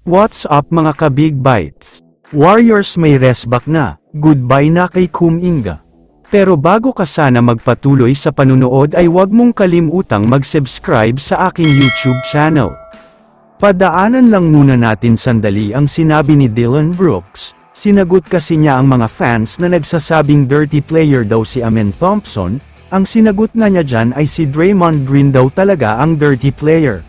What's up mga ka-Big Bites? Warriors may restback na, goodbye na kay Kuminga. Pero bago ka sana magpatuloy sa panunood ay huwag mong kalimutang mag-subscribe sa aking YouTube channel. Padaanan lang muna natin sandali ang sinabi ni Dillon Brooks. Sinagot kasi niya ang mga fans na nagsasabing dirty player daw si Amen Thompson. Ang sinagot na niya dyan ay si Draymond Green daw talaga ang dirty player.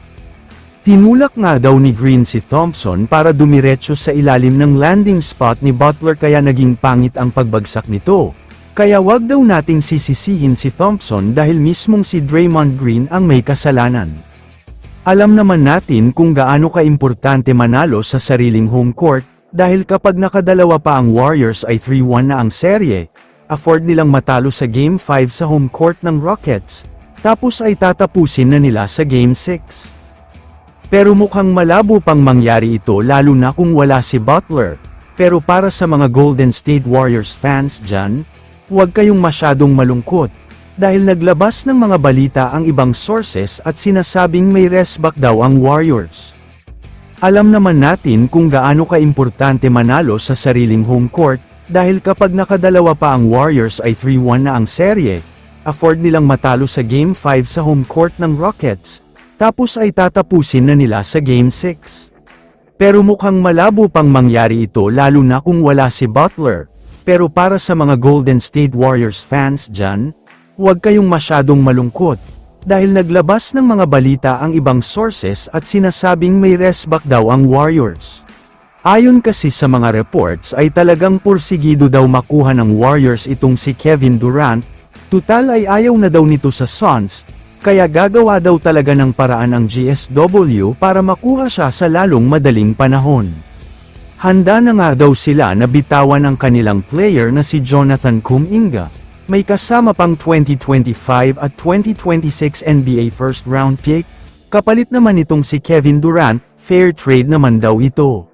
Tinulak nga daw ni Green si Thompson para dumiretso sa ilalim ng landing spot ni Butler kaya naging pangit ang pagbagsak nito. Kaya wag daw nating sisisihin si Thompson dahil mismong si Draymond Green ang may kasalanan. Alam naman natin kung gaano kaimportante manalo sa sariling home court, dahil kapag nakadalawa pa ang Warriors ay 3-1 na ang serye, afford nilang matalo sa Game 5 sa home court ng Rockets, tapos ay tatapusin na nila sa Game 6. Pero mukhang malabo pang mangyari ito lalo na kung wala si Butler. Pero para sa mga Golden State Warriors fans dyan, huwag kayong masyadong malungkot, dahil naglabas ng mga balita ang ibang sources at sinasabing may restback daw ang Warriors. Alam naman natin kung gaano kaimportante manalo sa sariling home court, dahil kapag nakadalawa pa ang Warriors ay 3-1 na ang serye, afford nilang matalo sa Game 5 sa home court ng Rockets, tapos ay tatapusin na nila sa Game 6. Pero mukhang malabo pang mangyari ito lalo na kung wala si Butler. Pero para sa mga Golden State Warriors fans dyan, huwag kayong masyadong malungkot, dahil naglabas ng mga balita ang ibang sources at sinasabing may restback daw ang Warriors. Ayon kasi sa mga reports ay talagang pursigido daw makuha ng Warriors itong si Kevin Durant, tutal ay ayaw na daw nito sa Suns, kaya gagawa daw talaga ng paraan ang GSW para makuha siya sa lalong madaling panahon. Handa na nga daw sila na bitawan ang kanilang player na si Jonathan Kuminga. May kasama pang 2025 at 2026 NBA first round pick, kapalit naman itong si Kevin Durant, fair trade naman daw ito.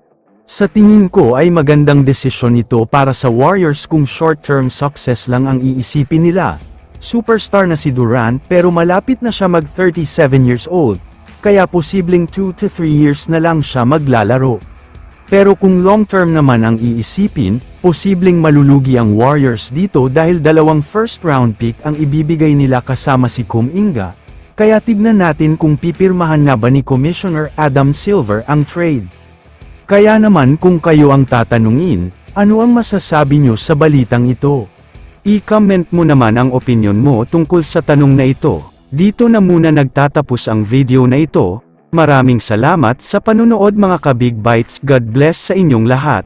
Sa tingin ko ay magandang desisyon ito para sa Warriors kung short-term success lang ang iisipin nila. Superstar na si Durant pero malapit na siya mag 37 years old, kaya posibleng 2 to 3 years na lang siya maglalaro. Pero kung long-term naman ang iisipin, posibleng malulugi ang Warriors dito dahil dalawang first-round pick ang ibibigay nila kasama si Kuminga, kaya tignan natin kung pipirmahan na ba ni Commissioner Adam Silver ang trade. Kaya naman kung kayo ang tatanungin, ano ang masasabi nyo sa balitang ito? I-comment mo naman ang opinion mo tungkol sa tanong na ito. Dito na muna nagtatapos ang video na ito. Maraming salamat sa panunood mga ka-Big Bites. God bless sa inyong lahat.